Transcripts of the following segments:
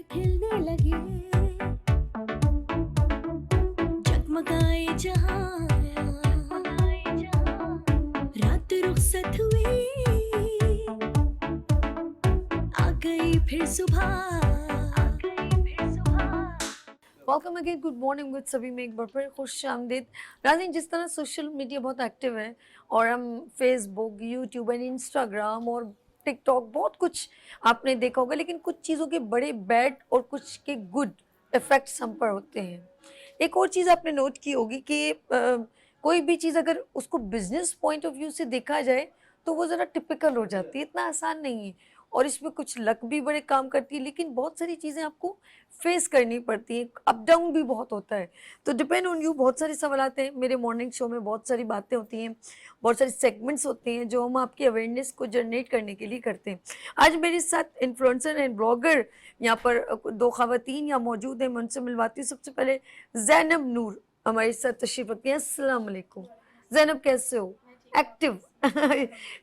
खिलने लगे, जगमगाए जहां, रात रुखसत हुई, आ गई फिर सुबह। Welcome again, good morning with सभी में एक बार फिर खुश आमदीद। नाज़रीन, जिस तरह सोशल मीडिया बहुत एक्टिव है और हम फेसबुक, यूट्यूब एंड इंस्टाग्राम और टिकटॉक बहुत कुछ आपने देखा होगा, लेकिन कुछ चीज़ों के बड़े बैड और कुछ के गुड इफेक्ट्स हम पर होते हैं। एक और चीज़ आपने नोट की होगी कि कोई भी चीज़ अगर उसको बिजनेस पॉइंट ऑफ व्यू से देखा जाए तो वो ज़रा टिपिकल हो जाती है, इतना आसान नहीं है और इसमें कुछ लक भी बड़े काम करती है, लेकिन बहुत सारी चीज़ें आपको फेस करनी पड़ती है, अप डाउन भी बहुत होता है। तो डिपेंड ऑन यू, बहुत सारे सवाल आते हैं मेरे मॉर्निंग शो में, बहुत सारी बातें होती हैं, बहुत सारे सेगमेंट्स होते हैं जो हम आपकी अवेयरनेस को जनरेट करने के लिए करते हैं। आज मेरे साथ इन्फ्लुएंसर एंड ब्लॉगर यहाँ पर दो खवातीन यहाँ मौजूद हैं, मैं उनसे मिलवाती हूँ। सबसे पहले जैनब नूर हमारे साथ तशरीफ रखती हैं। अस्सलाम वालेकुम जैनब, कैसे हो? एक्टिव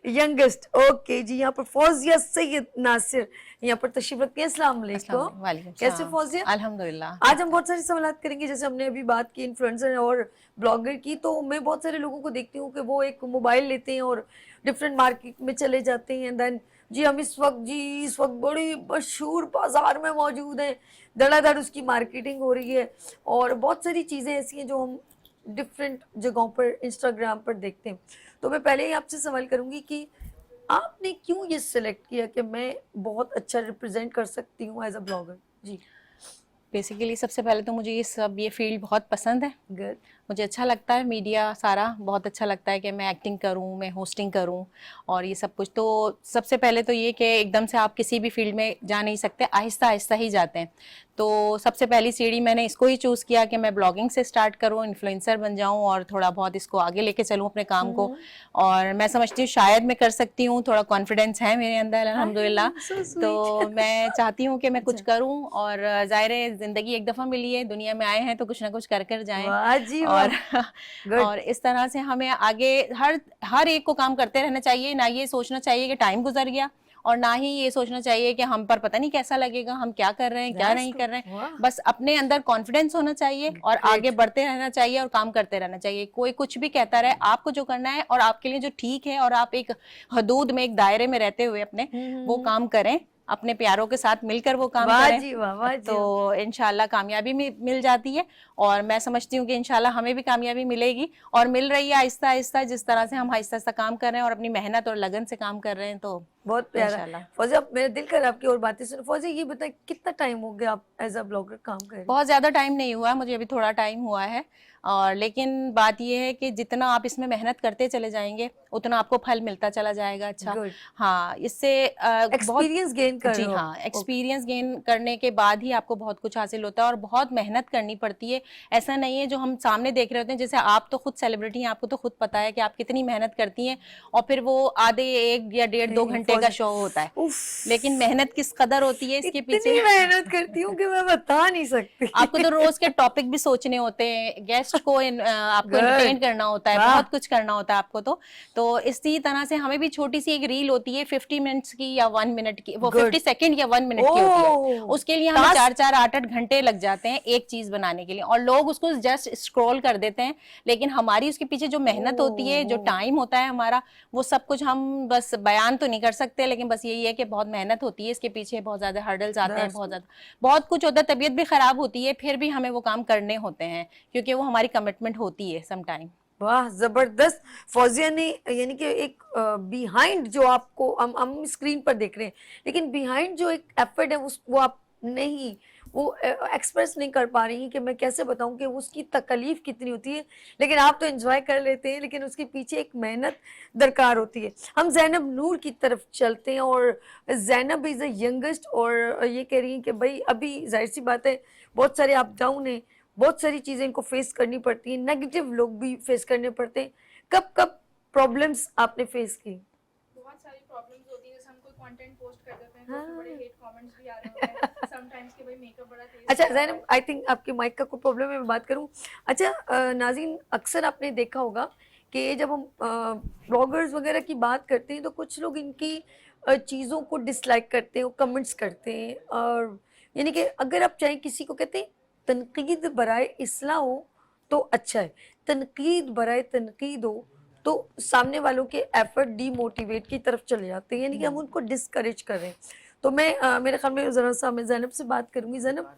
यंगेस्ट, ओके जी। यहाँ पर फौजिया सैयद नासिर यहाँ पर तशरीफ रखती हैं। अस्सलाम वालेकुम, वालेकुम कैसे सलाम। फौजिया? अल्हम्दुलिल्लाह। आज हम बहुत सारे सवाल करेंगे, जैसे हमने अभी बात की इन्फ्लुएंसर और ब्लॉगर की, तो मैं बहुत सारे लोगों को देखती हूँ कि वो एक मोबाइल लेते हैं और डिफरेंट मार्केट में चले जाते हैं, देन जी हम इस वक्त बड़ी मशहूर बाजार में मौजूद हैं, धड़ाधड़ उसकी मार्केटिंग हो रही है और बहुत सारी चीज़ें ऐसी हैं जो हम डिफरेंट जगहों पर इंस्टाग्राम पर देखते हैं। तो मैं पहले ही आपसे सवाल करूंगी कि आपने क्यों ये सिलेक्ट किया कि मैं बहुत अच्छा रिप्रेजेंट कर सकती हूँ एज अ ब्लॉगर? जी। बेसिकली सबसे पहले तो मुझे ये फील्ड बहुत पसंद है। गुड। मुझे अच्छा लगता है, मीडिया सारा बहुत अच्छा लगता है कि मैं एक्टिंग करूं, मैं होस्टिंग करूं और ये सब कुछ। तो सबसे पहले तो ये कि एकदम से आप किसी भी फील्ड में जा नहीं सकते, आहिस्ता आहिस्ता ही जाते हैं। तो सबसे पहली सीढ़ी मैंने इसको ही चूज़ किया कि मैं ब्लॉगिंग से स्टार्ट करूं, इन्फ्लुएंसर बन जाऊं और थोड़ा बहुत इसको आगे लेके चलूं अपने काम को। और मैं समझती हूँ शायद मैं कर सकती हूँ, थोड़ा कॉन्फिडेंस है मेरे अंदर अल्हम्दुलिल्लाह। सो तो स्वीट। मैं चाहती हूँ कि मैं कुछ अच्छा। करूं और ज़ाहिर है ज़िंदगी एक दफ़ा मिली है, दुनिया में आए हैं तो कुछ ना कुछ कर कर जाएं। वाह जी और वाह। गुड। और इस तरह से हमें आगे हर हर एक को काम करते रहना चाहिए, ना ये सोचना चाहिए कि टाइम गुजर गया और ना ही ये सोचना चाहिए कि हम पर पता नहीं कैसा लगेगा, हम क्या कर रहे हैं क्या दैट्स नहीं गुड। कर रहे हैं। वाह। बस अपने अंदर कॉन्फिडेंस होना चाहिए और आगे ग्रेट। बढ़ते रहना चाहिए और काम करते रहना चाहिए। कोई कुछ भी कहता रहे, आपको जो करना है और आपके लिए जो ठीक है और आप एक हदूद में, एक दायरे में रहते हुए अपने वो हम्म। काम करें, अपने प्यारों के साथ मिलकर वो काम वाह करें, जी वाह, वाह तो जी वाह। इंशाल्लाह कामयाबी मिल जाती है। और मैं समझती हूँ कि इंशाल्लाह हमें भी कामयाबी मिलेगी और मिल रही है आहिस्ता आहिस्ता। जिस तरह से हम आहिस्ता आहिस्ता काम कर रहे हैं और अपनी मेहनत और लगन से काम कर रहे हैं, तो बहुत प्यारा। इंशाल्लाह। फौजी, अब मेरा दिल कर रहा है आपकी और बातें सुन। फौजी ये बताएं, कितना टाइम हो गया आप एज अ ब्लॉगर काम कर रही? बहुत ज़्यादा टाइम नहीं हुआ मुझे, अभी थोड़ा टाइम हुआ है। और लेकिन बात यह है कि जितना आप इसमें मेहनत करते चले जाएंगे उतना आपको फल मिलता चला जाएगा। अच्छा, गुड। हाँ, इससे बहुत। एक्सपीरियंस गेन कर जी रहे हो आप? हाँ, ओके। एक्सपीरियंस गेन करने के बाद ही आपको बहुत कुछ हासिल होता है और बहुत मेहनत करनी पड़ती है। ऐसा नहीं है जो हम सामने देख रहे होते हैं, जैसे आप तो खुद सेलिब्रिटी हैं, आपको तो खुद पता है कि आप कितनी मेहनत करती हैं और फिर वो आधे 1 या 1.5 2 घंटे का फौजी, शो होता है। उफ, लेकिन मेहनत किस कदर होती है इसके पीछे इतनी मेहनत करती हूँ कि मैं बता नहीं सकती। आपको तो रोज के टॉपिक भी सोचने होते हैं, गेस्ट को आपको गुड। एंटरटेन करना होता है, वाह। बहुत कुछ करना होता है आपको। तो इसी तरह से हमें भी छोटी सी एक रील होती है 50 मिनट्स की या 1 मिनट की, वो गुड। 50 सेकेंड या 1 मिनट की होती है। ओ उसके लिए हमें टास्क। 4 4 8 8 घंटे लग जाते हैं एक चीज बनाने के लिए और लोग उसको जस्ट स्क्रॉल कर देते हैं। लेकिन हमारी उसके पीछे जो मेहनत होती है, जो ओ टाइम होता है हमारा, वो सब कुछ हम बस बयान तो नहीं कर सकते। लेकिन बस यही है कि बहुत मेहनत होती है इसके पीछे, बहुत ज्यादा हर्डल्स आते हैं, दैट्स बहुत गुड। ज्यादा बहुत कुछ होता है, तबीयत भी खराब होती है, फिर भी हमें वो काम करने होते हैं क्योंकि वो हमारी कमिटमेंट होती है सम टाइम। वाह जबरदस्त। फौजिया ने यानी कि एक बिहाइंड जो आपको हम स्क्रीन पर देख रहे हैं, लेकिन बिहाइंड जो एक एफर्ट है उस वो आप नहीं वो एक्सप्रेस नहीं कर पा रही कि मैं कैसे बताऊं कि उसकी तकलीफ कितनी होती है। लेकिन आप तो एंजॉय कर लेते हैं, लेकिन उसके पीछे एक मेहनत दरकार होती है। हम जैनब नूर की तरफ चलते हैं और जैनब इज़ द यंगेस्ट और ये कह रही हैं कि भाई अभी जाहिर सी बात है बहुत सारे अप डाउन है, बहुत सारी चीज़ें इनको फेस करनी पड़ती हैं, नेगेटिव लोग भी फेस करने पड़ते हैं। कब कब प्रॉब्लम्स आपने फेस की? बहुत सारी प्रॉब्लम्स होती है, जैसे हम कोई कंटेंट पोस्ट कर देते हैं तो उसमें बड़े हाँ। हेट कमेंट्स भी आ रहे होते हैं समटाइम्स कि भाई मेकअप बड़ा तेज अच्छा किया हुआ जैनब, है। आई थिंक आपके माइक का कोई प्रॉब्लम है, मैं बात करूं? अच्छा नाज़रीन, अक्सर आपने देखा होगा कि जब हम ब्लॉगर्स वगैरह की बात करते हैं तो कुछ लोग इनकी चीज़ों को डिसलाइक करते हैं, कमेंट्स करते हैं और यानी कि अगर आप चाहें किसी को कहते हैं तनकीद बराए इस्लाह हो तो अच्छा है, तनकीद बराए तनकीद हो तो सामने वालों के एफर्ट डीमोटिवेट की तरफ चले जाते हैं, यानी कि हम उनको डिस्करेज कर रहे हैं। तो मैं मेरे ख्याल में ज़रा सा मैं ज़ैनब से बात करूंगी। ज़ैनब,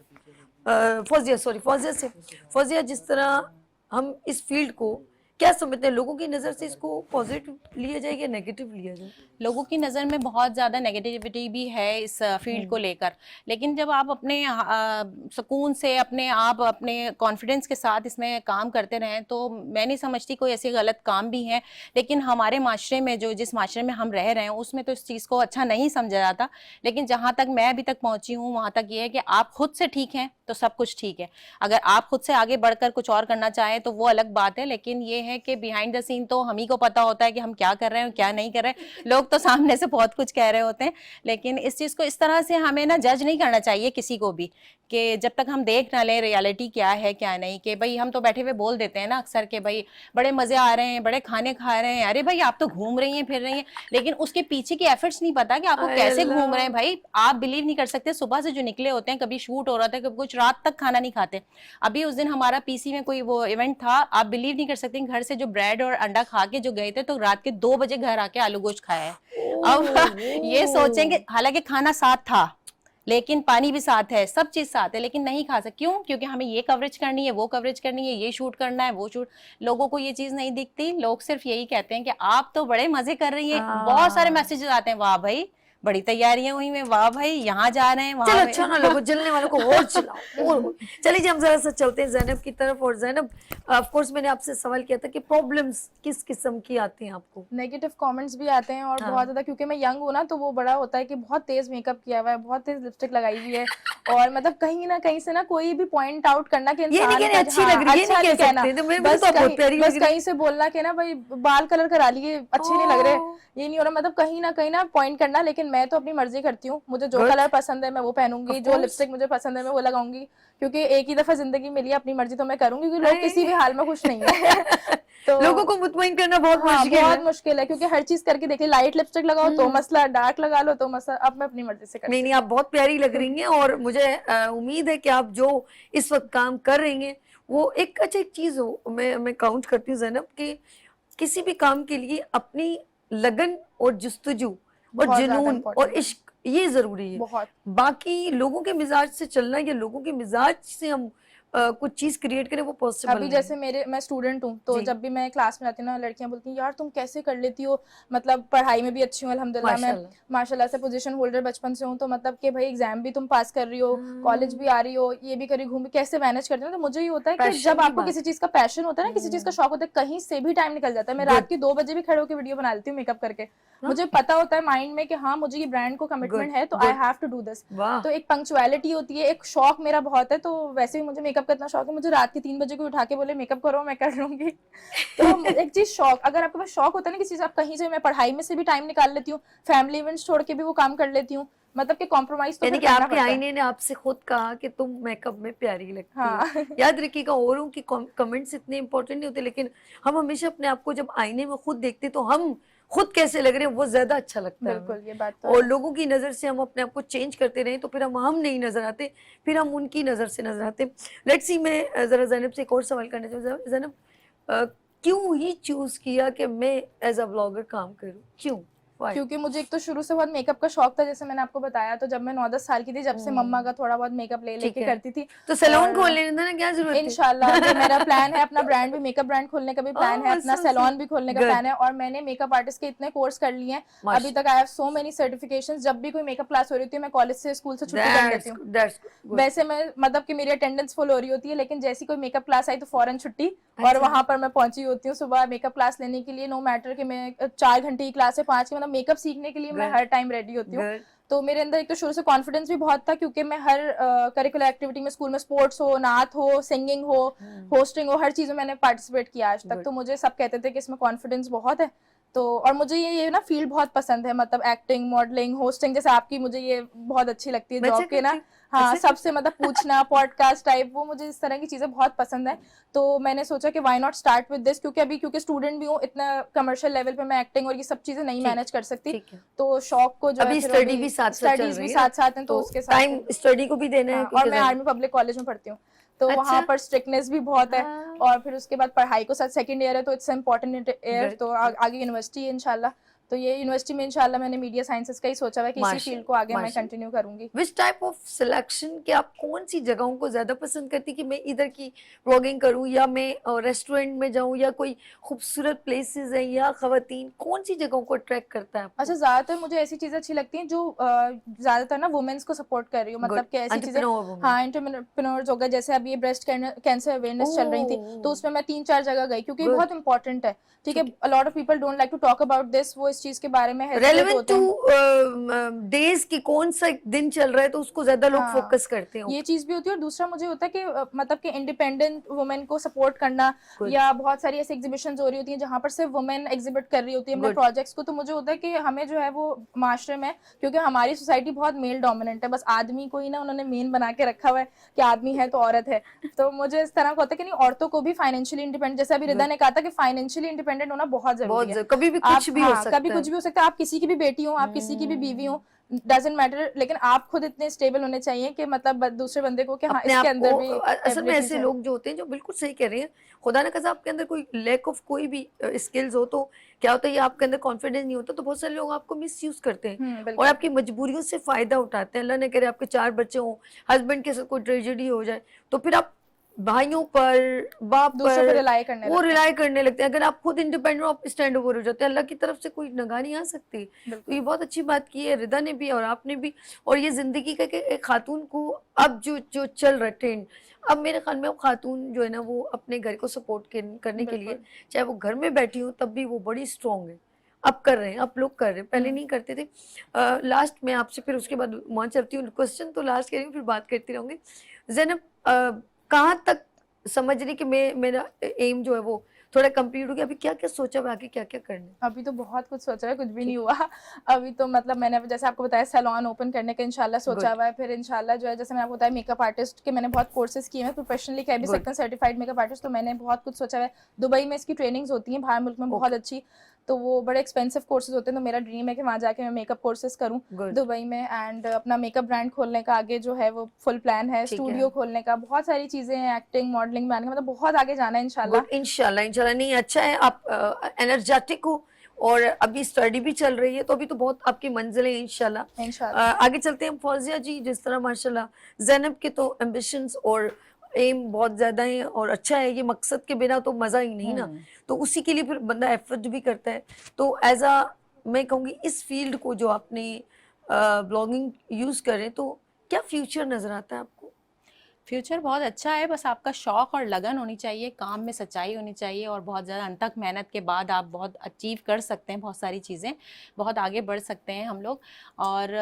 फौजिया से, फौजिया, जिस तरह हम इस फील्ड को क्या समझते हैं, लोगों की नज़र से इसको पॉजिटिव लिया जाए या नेगेटिव लिया जाए? लोगों की नज़र में बहुत ज़्यादा नेगेटिविटी भी है इस फील्ड को लेकर, लेकिन जब आप अपने सुकून से अपने आप अपने कॉन्फिडेंस के साथ इसमें काम करते रहें तो मैं नहीं समझती कोई ऐसे गलत काम भी हैं। लेकिन हमारे माशरे में जो जिस माशरे में हम रह रहे हैं उसमें तो इस चीज़ को अच्छा नहीं समझा जाता। लेकिन जहाँ तक मैं अभी तक पहुँची हूँ वहाँ तक ये है कि आप खुद से ठीक हैं तो सब कुछ ठीक है। अगर आप खुद से आगे बढ़कर कुछ और करना चाहें तो वो अलग बात है, लेकिन ये है कि बिहाइंड द सीन तो हम ही को पता होता है कि हम क्या कर रहे हैं क्या नहीं कर रहे हैं। लोग तो सामने से बहुत कुछ कह रहे होते हैं, लेकिन इस चीज़ को इस तरह से हमें ना जज नहीं करना चाहिए किसी को भी, कि जब तक हम देख ना लें रियलिटी क्या है क्या नहीं। कि भाई हम तो बैठे हुए बोल देते हैं ना अक्सर कि भाई बड़े मजे आ रहे हैं, बड़े खाने खा रहे हैं, अरे भाई आप तो घूम रही हैं फिर रही हैं, लेकिन उसके पीछे के एफर्ट्स नहीं पता कि आपको कैसे घूम रहे हैं। भाई आप बिलीव नहीं कर सकते, सुबह से जो निकले होते हैं, कभी शूट हो रहा था, कभी कुछ, रात तक खाना नहीं खाते। अभी उस दिन हमारा पीसी में कोई वो इवेंट था, आप बिलीव नहीं कर सकते, घर से जो ब्रेड और अंडा खा के जो गए थे तो रात के 2 बजे घर आके आलू गोश्त खाया है। अब ये सोचेंगे, हालांकि खाना साथ था लेकिन पानी भी साथ है, सब चीज साथ है, लेकिन नहीं खा सकते। क्यों? क्योंकि हमें ये कवरेज करनी है, वो कवरेज करनी है, ये शूट करना है, वो शूट। लोगों को ये चीज नहीं दिखती, लोग सिर्फ यही कहते हैं कि आप तो बड़े मजे कर रही हैं। बहुत सारे मैसेजेस आते हैं, वाह भाई बड़ी तैयारियां हुई में, वाह भाई यहाँ जा रहे हैं वहां। चलो अच्छा ना लोगो, जलने वालों को और चिल्लाओ और। चलिए जी हम जरा सा चलते हैं ज़ैनब की तरफ। और ज़ैनब, ऑफ कोर्स मैंने आपसे सवाल किया था कि प्रॉब्लम्स किस किस्म की आती हैं आपको? नेगेटिव कमेंट्स भी आते हैं और हाँ। बहुत ज़्यादा, क्योंकि मैं यंग हूँ ना, तो वो बड़ा होता है कि बहुत तेज़ मेकअप किया हुआ है, बहुत तेज़ लिपस्टिक लगाई हुई है, और मतलब कहीं ना कहीं से ना कोई भी पॉइंट आउट करना कि ये नहीं इंसान कहने का- अच्छी हाँ, लग रही है, अच्छा नहीं कह कहना, सकते, तो मैं बस तो बहुत प्यारी कहीं, लग बस रही है। कहीं से बोलना कि ना भाई बाल कलर करा लिए, अच्छे नहीं लग रहे, ये नहीं हो रहा, मतलब कहीं ना पॉइंट करना। लेकिन मैं तो अपनी मर्जी करती हूँ, मुझे जो Good. कलर पसंद है मैं वो पहनूंगी, Of जो course. लिपस्टिक मुझे पसंद है मैं वो लगाऊंगी, क्योंकि एक ही दफा जिंदगी मिली है, अपनी मर्जी तो मैं करूंगी, क्योंकि लोग किसी भी हाल में खुश नहीं है। तो लोगों को मुतमईन करना बहुत हाँ, मुश्किल बहुत है। मुश्किल है, क्योंकि हर चीज करके देखिए, लाइट लिपस्टिक लगाओ तो मसला, डार्क लगा लो तो मसला। अब मैं अपनी मर्जी से करती नहीं नहीं, आप बहुत प्यारी लग रही हैं और मुझे उम्मीद है कि आप जो इस वक्त काम कर रही हैं वो एक अच्छा एक चीज़ हो। मैं काउंट करती हूँ ज़ैनब कि किसी भी काम के लिए अपनी लगन और जुस्तजू और बहुत ज्यादा जुनून important और इश्क ये जरूरी है। बहुत। बाकी लोगों के मिजाज से चलना या लोगों के मिजाज से हम कुछ चीज क्रिएट करें वो पॉसिबल अभी नहीं। जैसे मैं स्टूडेंट हूँ, तो जी। जब भी मैं क्लास में आती हूँ ना, लड़कियां बोलती हैं यार तुम कैसे कर लेती हो, मतलब पढ़ाई में भी अच्छी हूँ अल्हम्दुलिल्लाह, मैं माशाल्लाह से पोजीशन होल्डर बचपन से हूँ, तो मतलब कि भाई एग्जाम भी तुम पास कर रही हो, कॉलेज भी आ रही हो, ये भी करी, घूम कैसे मैनेज करती हो। तो मुझे ये होता है कि Passion जब की आपको बात। किसी चीज का पैशन होता है ना, किसी चीज का शौक होता है, कहीं से भी टाइम निकल जाता है। मैं रात के 2 बजे भी खड़े होकर वीडियो बना लेती हूँ मेकअप करके, मुझे पता होता है माइंड में कि हाँ मुझे ये ब्रांड को कमिटमेंट है, तो I have to do this. वाह। तो एक पंक्चुअलिटी होती है, एक शौक मेरा बहुत है, तो वैसे भी मुझे मेकअप का इतना शौक है, मुझे रात के 3 बजे को उठा के बोले मेकअप करो मैं कर लूंगी। तो एक चीज शौक, अगर आपके पास शौक होता है ना किसी चीज, आप कहीं से, मैं पढ़ाई में से भी टाइम निकाल लेती हूँ, फैमिली इवेंट्स छोड़ के भी वो काम कर लेती हूँ, मतलब कि कॉम्प्रोमाइज तो यानी फिर कि करना आपके पड़ता है। आईने ने आपसे खुद कहा कि तुम मेकअप में प्यारी लगती हाँ। हो। याद रखिएगा, औरों की कमेंट्स इतने इंपॉर्टेंट नहीं होते, लेकिन हम हमेशा अपने आप को जब आईने में खुद देखते तो हम खुद कैसे लग रहे हैं वो ज्यादा अच्छा लगता है हमें। बिल्कुल, ये बात तो और है। लोगों की नजर से हम अपने आप को चेंज करते रहे तो फिर हम नहीं नजर आते, फिर हम उनकी नजर से नजर आते। लेट्स सी, मैं जरा ज़ैनब से एक और सवाल करना चाहूँ। ज़ैनब, क्यों ही चूज किया कि मैं एज अ ब्लॉगर काम करूँ, क्यों? Why? क्योंकि मुझे एक तो शुरू से बहुत मेकअप का शौक था, जैसे मैंने आपको बताया, तो जब मैं 9-10 साल की थी, जब से मम्मा का थोड़ा बहुत मेकअप ले लेके करती थी, तो सैलून और खोल लेना ना, क्या जरूरत है? इंशाल्लाह ये मेरा प्लान है, अपना ब्रांड भी, मेकअप ब्रांड खोलने का भी प्लान है, अपना सैलून भी खोलने का प्लान है, और मैंने मेकअप आर्टिस्ट के इतने कोर्स कर लिए हैं अभी तक। I have so many certifications. जब भी कोई मेकअप क्लास हो रही होती है, मैं कॉलेज से, स्कूल से छुट्टी कर लेती हूँ। वैसे मैं, मतलब कि मेरी अटेंडेंस फुल हो रही होती है, लेकिन जैसी कोई मेकअप क्लास आई तो फौरन छुट्टी, और वहां पर मैं पहुंची होती हूँ सुबह मेकअप क्लास लेने के लिए। नो मैटर कि मैं 4 घंटे की क्लास है, 5 की, मतलब मेकअप सीखने के लिए मैं हर टाइम रेडी होती हूँ। तो मेरे अंदर एक तो शुरू से कॉन्फिडेंस भी बहुत था, क्योंकि मैं हर करिकुलर एक्टिविटी में, स्कूल में स्पोर्ट्स हो, नात हो, सिंगिंग हो, होस्टिंग हो, हर चीज में मैंने पार्टिसिपेट किया आज तक। तो मुझे सब कहते थे कि इसमें कॉन्फिडेंस बहुत है। तो और मुझे ये ना फील्ड बहुत पसंद है, मतलब एक्टिंग, मॉडलिंग, होस्टिंग, जैसे आपकी मुझे ये बहुत अच्छी लगती है जॉब के ना, हाँ सबसे मतलब पूछना पॉडकास्ट टाइप, वो मुझे इस तरह की चीजें बहुत पसंद है। तो मैंने सोचा कि why not start with this, क्योंकि स्टूडेंट भी हूँ, इतना कमर्शियल लेवल पे मैं एक्टिंग और ये सब चीजें नहीं ठीक मैनेज कर सकती। ठीक है। तो शौक को जो है अभी फिर स्टडी भी साथ साथ चल स्टडीज भी रही है साथ ना, साथ हैं, तो उसके साथ टाइम फिर स्टडी को भी देना है हाँ, और क्योंकि मैं ज़्यादा- आर्मी पब्लिक कॉलेज में पढ़ती हूँ, तो अच्छा। वहाँ पर स्ट्रिक्टनेस भी बहुत है। हाँ। और फिर उसके बाद पढ़ाई को साथ, सेकंड ईयर है तो इट्स इम्पोर्टेंट ईयर, Good, तो good. आगे यूनिवर्सिटी है इंशाल्लाह। तो ये यूनिवर्सिटी में इंशाल्लाह मैंने मीडिया साइंसेस का ही सोचा हुआ है कि इसी माशा फील्ड को आगे मैं माशा कंटिन्यू करूंगी। विच टाइप ऑफ सिलेक्शन कि आप कौन सी जगहों को ज्यादा पसंद करती कि मैं इधर की व्लॉगिंग करूं या मैं रेस्टोरेंट में जाऊं या कोई खूबसूरत प्लेसेस है या खवातीन, कौन सी जगहों को अट्रैक्ट करता है आपको? अच्छा, ज्यादातर मुझे ऐसी चीजें अच्छी लगती हैं जो ज्यादातर ना वुमेन्स को सपोर्ट कर रही हो, गुड, मतलब कि ऐसी चीजें, एंटरप्रेन्योर वुमन। हाँ एंटरप्रेन्योर्स हो गए, जैसे अभी ये ब्रेस्ट कैंसर अवेयरनेस चल रही थी, तो ओह उसमें मैं 3-4 जगह गई, क्योंकि ये गुड, बहुत इंपॉर्टेंट है। ठीक है, ठीक a lot of people don't like to talk about this, वो इस चीज के बारे में है। हेजिटेट रेलेवेंट होते टू हैं। डेज की कौन सा दिन चल रहा है तो उसको ज्यादा लोग हाँ, फोकस करते हैं। ये चीज भी होती है। और दूसरा मुझे होता है कि मतलब कि इंडिपेंडेंट वुमेन को सपोर्ट करना, गुड या बहुत सारी ऐसी एग्जीबिशंस हो रही होती हैं जहां पर सिर्फ वुमेन एग्जिबिट कर रही होती है अपने गुड प्रोजेक्ट्स को, तो मुझे होता है कि हमें जो है वो माशरे में, क्योंकि हमारी सोसाइटी बहुत मेल डोमिनेंट है, बस आदमी को ही ना उन्होंने मेन बना के रखा हुआ है कि आदमी है तो औरत है। तो मुझे इस तरह का होता है कि नहीं, औरतों को भी फाइनेंशियली इंडिपेंडेंट, जैसे अभी रिदा गुड ने कहा था कि फाइनेंशियली इंडिपेंडेंट होना बहुत जरूरी है। कभी भी आप कुछ भी हो हाँ, सकता कभी है। कुछ भी हो सकता है, आप किसी की भी बेटी हो, आप किसी की भी बीवी हो, डजेंट मैटर, लेकिन आप खुद इतने स्टेबल होने चाहिए कि मतलब दूसरे बंदे को कि हाँ अपने इसके आप अंदर को भी असल में एबिलिटीज ऐसे है। लोग जो होते हैं जो बिल्कुल सही कह रहे हैं, खुदा ना खासा आपके अंदर कोई लैक ऑफ कोई भी स्किल्स हो तो क्या होता है, ये आपके अंदर कॉन्फिडेंस नहीं होता तो बहुत सारे लोग आपको मिस यूज करते हैं और बिल्कुल। आपकी मजबूरियों से फायदा उठाते हैं। अल्लाह ने करे आपके 4 बच्चे हों, हस्बैंड के साथ कोई ट्रेजेडी हो जाए तो फिर आप भाइयों पर, बाप दूसरों पर पर रिलाई करने वो लगते हैं। रिलाई करने लगते हैं। अगर आप खुद इंडिपेंडेंट हो, आप स्टैंड ओवर हो जाते हैं, अल्लाह की तरफ से कोई नगा नहीं आ सकती। तो बिल्कुल। ये बहुत अच्छी बात की है रिदा ने भी और आपने भी। और ये जिंदगी का कि एक खातून को अब जो जो चल रहा है ट्रेंड, अब मेरे ख्याल में वो खातून जो है ना वो अपने घर को सपोर्ट करने के लिए, बिल्कुल। चाहे वो घर में बैठी हो तब भी वो बड़ी स्ट्रांग है। अब कर रहे हैं, अब लोग कर रहे हैं, पहले नहीं करते थे। लास्ट में आपसे फिर उसके बाद वहाँ चलती हूँ, क्वेश्चन तो लास्ट कह रही हूँ फिर बात करती रहूँगी। ज़ैनब कहाँ तक समझ रही कि मेरा एम जो है वो थोड़ा कंप्लीट हो गया, अभी क्या क्या सोचा हुआ आगे क्या क्या करना है? अभी तो बहुत कुछ सोचा है, कुछ भी नहीं ठीक हुआ। अभी तो मतलब मैंने जैसे आपको बताया सैलून ओपन करने का इंशाल्लाह सोचा गुड हुआ है, फिर इंशाल्लाह जो है जैसे मैंने आपको बताया मेकअप आर्टिस्ट के मैंने बहुत कोर्सेज किए हैं प्रोफेशनली, क्या भी good second certified makeup artist, तो मैंने बहुत कुछ सोचा हुआ है। दुबई में इसकी ट्रेनिंग्स होती हैं, बाहर मुल्क में बहुत ओके अच्छी, तो वो बड़े एक्सपेंसिव कोर्सेज होते हैं, तो मेरा ड्रीम है कि वहाँ जाके मैं मेकअप कोर्सेज करूँ गुड दुबई में, एंड अपना मेकअप ब्रांड खोलने का आगे जो है वो फुल प्लान है, ठीक है स्टूडियो खोलने का, बहुत सारी चीजें हैं, एक्टिंग मॉडलिंग में आने का, मतलब बहुत आगे जाना है इंशाल्लाह। गुड इंशाल्लाह इंशाल्लाह। नहीं अच्छा है, आप एनर्जेटिक हो और अभी स्टडी भी चल रही है तो अभी तो बहुत आपकी मंजिलें हैं इंशाल्लाह। इंशाल्लाह। आगे चलते हैं फौजिया जी, जिस तरह माशाल्लाह ज़ैनब के तो एम्बिशंस और एम बहुत ज़्यादा है और अच्छा है, ये मकसद के बिना तो मज़ा ही नहीं ना, तो उसी के लिए फिर बंदा एफर्ट भी करता है। तो एज आ मैं कहूँगी इस फील्ड को जो आपने ब्लॉगिंग यूज़ करें तो क्या फ्यूचर नज़र आता है आपको? फ्यूचर बहुत अच्छा है, बस आपका शौक और लगन होनी चाहिए, काम में सच्चाई होनी चाहिए और बहुत ज़्यादा अनथक मेहनत के बाद आप बहुत अचीव कर सकते हैं बहुत सारी चीज़ें, बहुत आगे बढ़ सकते हैं हम लोग। और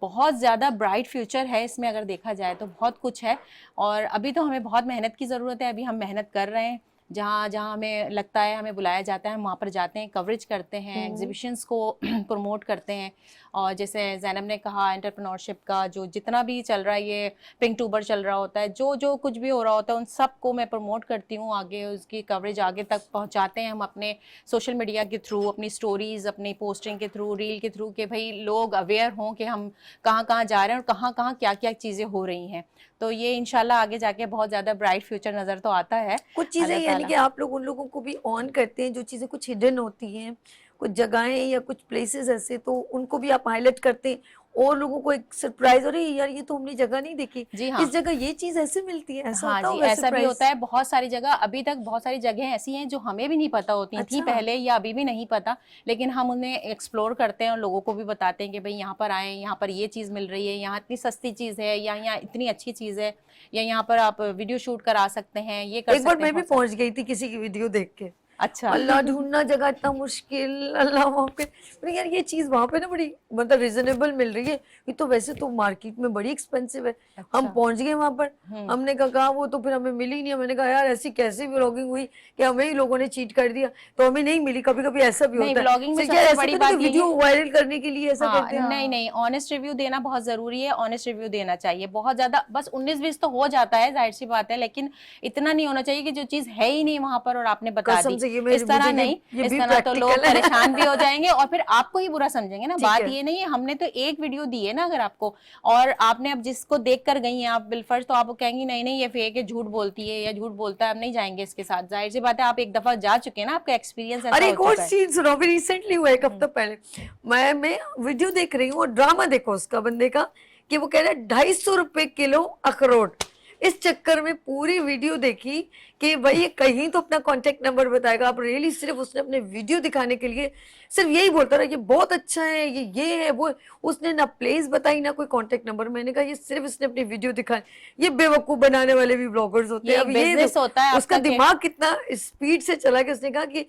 बहुत ज़्यादा ब्राइट फ्यूचर है इसमें, अगर देखा जाए तो बहुत कुछ है। और अभी तो हमें बहुत मेहनत की ज़रूरत है, अभी हम मेहनत कर रहे हैं, जहाँ जहाँ हमें लगता है हमें बुलाया जाता है हम वहाँ पर जाते हैं, कवरेज करते हैं, एग्जीबिशंस को प्रमोट करते हैं। और जैसे ज़ैनब ने कहा एंटरप्रेन्योरशिप का जो जितना भी चल रहा है, ये पिंकटूबर चल रहा होता है, जो जो कुछ भी हो रहा होता है उन सब को मैं प्रमोट करती हूँ आगे, उसकी कवरेज आगे तक पहुँचाते हैं हम अपने सोशल मीडिया के थ्रू, अपनी स्टोरीज़, अपनी पोस्टिंग के थ्रू, रील के थ्रू, कि भाई लोग अवेयर हों कि हम कहाँ कहाँ जा रहे हैं और कहाँ कहाँ क्या क्या चीज़ें हो रही हैं। तो ये इंशाल्लाह आगे जाके बहुत ज़्यादा ब्राइट फ्यूचर नज़र तो आता है। कुछ चीज़ें अल्लाह यानी ताला कि आप लोग उन लोगों को भी ऑन करते हैं जो चीज़ें कुछ हिडन होती हैं, कुछ जगहें या कुछ प्लेसेस ऐसे, तो उनको भी आप हाईलाइट करते हैं और लोगों को एक सरप्राइज, अरे यार ये तो हमने जगह नहीं देखी, जी हाँ। इस जगह ये चीज़ ऐसे मिलती है, ऐसा हाँ होता जी, होगा ऐसा भी सरप्राइज? होता है बहुत सारी जगह, अभी तक बहुत सारी जगहें ऐसी हैं जो हमें भी नहीं पता होती थी अच्छा पहले या अभी भी नहीं पता, लेकिन हम उन्हें एक्सप्लोर करते हैं और लोगों को भी बताते हैं कि भाई यहाँ पर आएँ, यहाँ पर ये चीज़ मिल रही है, यहाँ इतनी सस्ती चीज़ है, या यहाँ इतनी अच्छी चीज़ है, या यहाँ पर आप वीडियो शूट करा सकते हैं, ये कर एक बार सकते हैं मैं भी बहुत सारी। पहुंच गई थी किसी की वीडियो देख के, अच्छा। अल्लाह ढूंढना जगह इतना मुश्किल, अल्लाह वहाँ पे, पर यार ये चीज़ वहाँ पे ना बड़ी मतलब रिजनेबल मिल रही है। ये तो वैसे तो मार्केट में बड़ी एक्सपेंसिव है। अच्छा। हम पहुंच गए वहाँ पर, हमने कहा वो तो फिर हमें मिली नहीं। मैंने कहा यार ऐसी कैसी व्लॉगिंग हुई कि हमें ही लोगों ने चीट कर दिया, तो हमें नहीं मिली। कभी कभी ऐसा भी नहीं, होता है। व्लॉगिंग में सिर्फ यार सबसे ऐसा बड़ी करते हैं बात कि ये वीडियो है, वायरल करने के लिए ऐसा हाँ, करते हैं। नहीं नहीं, ऑनेस्ट रिव्यू देना बहुत जरूरी है। ऑनेस्ट रिव्यू देना चाहिए, बहुत ज्यादा बस 19-20 तो हो जाता है, जाहिर सी बात है, लेकिन इतना नहीं होना चाहिए कि जो चीज है ही नहीं वहां पर और आपने बता कसम दी। से ये इस तरह नहीं, ये इस भी तरह तो लोग प्रैक्टिकल है। परेशान भी हो जाएंगे और फिर आपको ही बुरा समझेंगे ना। ठीक बात है। ये नहीं है, हमने तो एक वीडियो दी है ना अगर आपको, और आपने अब जिसको देख कर गई हैं आप बिलफर्ज, तो आप कहेंगी नहीं नहीं ये फेक है, झूठ बोलती है या झूठ बोलता है, हम नहीं जाएंगे इसके साथ। जाहिर सी बात है, आप एक दफा जा चुके हैं ना, आपका एक्सपीरियंस ऐसा अरे हो एक और चुका है। चीज सुनो, अभी रिसेंटली हुआ एक हफ्ता पहले, मैं वीडियो देख रही हूँ और ड्रामा देखो उसका बंदे का, कि वो कह रहा है 250 रुपए किलो अखरोट। इस चक्कर में पूरी वीडियो देखी कि भाई ये कहीं तो अपना कांटेक्ट नंबर बताएगा। आप रियली सिर्फ उसने अपने वीडियो दिखाने के लिए सिर्फ यही बोलता रहा, ये बहुत अच्छा है, ये है वो। उसने ना प्लेस बताई ना कोई कांटेक्ट नंबर। मैंने कहा ये सिर्फ इसने अपनी वीडियो दिखाई। ये बेवकूफ बनाने वाले भी ब्लॉगर्स होते ये हैं। एक अब ये business होता है उसका आपका कि- दिमाग कितना स्पीड से चला कि उसने कहा कि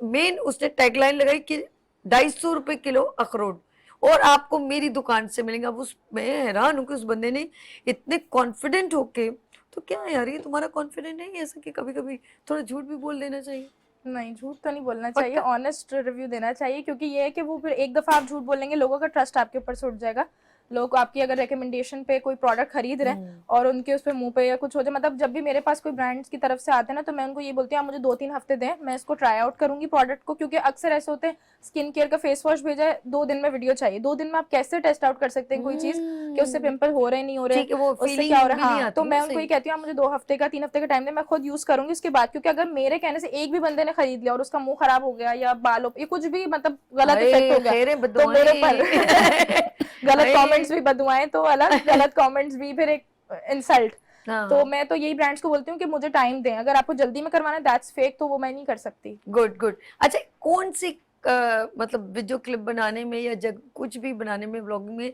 मेन उसने टैगलाइन लगाई कि 250 रुपए किलो अखरोट और आपको मेरी दुकान से मिलेंगे। अब उस मैं हैरान हूँ कि उस बंदे ने इतने कॉन्फिडेंट होके, तो क्या यार ये तुम्हारा कॉन्फिडेंट है ऐसा कि कभी कभी थोड़ा झूठ भी बोल देना चाहिए? नहीं, झूठ तो नहीं बोलना पक्का? चाहिए, ऑनेस्ट रिव्यू देना चाहिए, क्योंकि ये है कि वो फिर एक दफा आप झूठ बोलेंगे, लोगों का ट्रस्ट आपके ऊपर से उठ जाएगा। लोग आपकी अगर रिकमेंडेशन पे कोई प्रोडक्ट खरीद रहे हैं और उनके उस पे मुंह पे या कुछ हो जाए, मतलब जब भी मेरे पास कोई ब्रांड्स की तरफ से आते हैं ना, तो मैं उनको ये बोलती हूँ आप मुझे 2-3 हफ्ते दें, मैं इसको ट्राई आउट करूंगी प्रोडक्ट को। क्योंकि अक्सर ऐसे होते हैं, स्किन केयर का फेस वॉश भेजा है, 2 दिन में वीडियो चाहिए। 2 दिन में आप कैसे टेस्ट आउट कर सकते हैं कोई चीज कि उससे पिंपल हो रहे नहीं हो रहे, ठीक है, वो उससे फीलिंग क्या हो रहा भी है। नहीं हाँ, आती तो ना मैं उनको सही। ये कहती हूँ आप मुझे 2 हफ्ते का 3 हफ्ते का टाइम दें, मैं खुद यूज करूंगी उसके बाद। क्योंकि अगर मेरे कहने से एक भी बंदे ने खरीद लिया और उसका मुंह खराब हो गया या बालों पे कुछ भी मतलब गलत इफेक्ट हो गया, तो मेरे पर गलत कमेंट्स भी बदुआएं तो अलग, गलत कमेंट्स भी फिर एक इंसल्ट। तो मैं तो यही ब्रांड्स को बोलती हूँ कि मुझे टाइम दें। अगर आपको जल्दी में करवाना है दैट्स फेक, तो वो मैं नहीं कर सकती। Good good. अच्छा कौन सी मतलब वीडियो क्लिप बनाने में या कुछ भी बनाने में, व्लॉगिंग में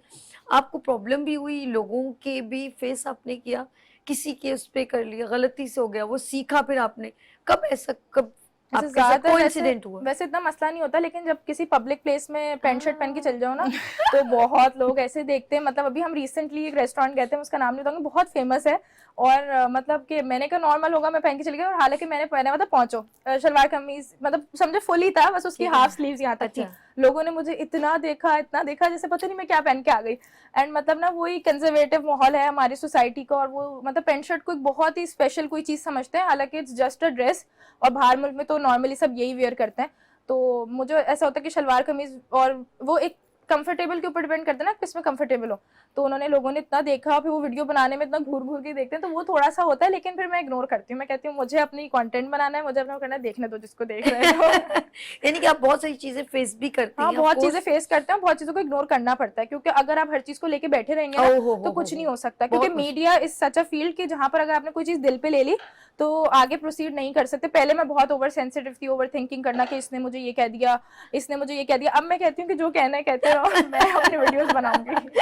आपको प्रॉब्लम भी हुई? लोगों के भी फेस आपने किया, किसी के उस पे कर लिया, गलती से हो गया, वो सीखा फिर आपने? कब ऐसा, कब आपके साथ कोइंसिडेंट हुआ? वैसे इतना मसला नहीं होता, लेकिन जब किसी पब्लिक प्लेस में पैंट शर्ट पहन के चल जाओ ना, तो बहुत लोग ऐसे देखते हैं। मतलब अभी हम रिसेंटली एक रेस्टोरेंट गए थे, मैं उसका नाम नहीं बताऊंगी, बहुत फेमस है। और मतलब कि मैंने कहा नॉर्मल होगा, मैं पहन के चली गई, और हालांकि मैंने पहना हुआ था पहुंचो शलवार कमीज, मतलब समझो फुल ही था, बस उसकी हाफ स्लीव्स यहाँ तक थी। लोगों ने मुझे इतना देखा जैसे पता नहीं मैं क्या पहन के आ गई। एंड मतलब ना वही कंजर्वेटिव माहौल है हमारी सोसाइटी का, और वो मतलब पैंट शर्ट को एक बहुत ही स्पेशल कोई चीज समझते हैं, हालांकि इट्स जस्ट अ ड्रेस। और बाहर मुल्क में तो नॉर्मली सब यही वेयर करते हैं। तो मुझे ऐसा होता है कि शलवार कमीज, और वो एक कंफर्टेबल के ऊपर डिपेंड करता है ना किसमें कंफर्टेबल हो। तो उन्होंने लोगों ने इतना देखा, फिर वो वीडियो बनाने में इतना घूर घूर के देखते हैं, तो वो थोड़ा सा होता है। लेकिन फिर मैं इग्नोर करती हूँ, मैं कहती हूँ मुझे अपनी कंटेंट बनाना है, मुझे अपना करना है, देखने दो जिसको देख रहे हो। यानी कि आप बहुत सारी चीजें फेस भी करती हाँ, हैं? बहुत चीजें फेस करते हैं, बहुत चीजों को इग्नोर करना पड़ता है, क्योंकि अगर आप हर चीज को लेके बैठे रहेंगे ना, तो कुछ नहीं हो सकता। क्योंकि media is such a field कि जहां पर अगर आपने कोई चीज दिल पे ले ली तो आगे प्रोसीड नहीं कर सकते। पहले मैं बहुत ओवर सेंसिटिव थी, ओवर थिंकिंग करना कि इसने मुझे ये कह दिया, इसने मुझे ये कह दिया। अब मैं कहती हूँ कि जो कहना है कहते रहो, मैं अपनी वीडियोस बनाऊंगी।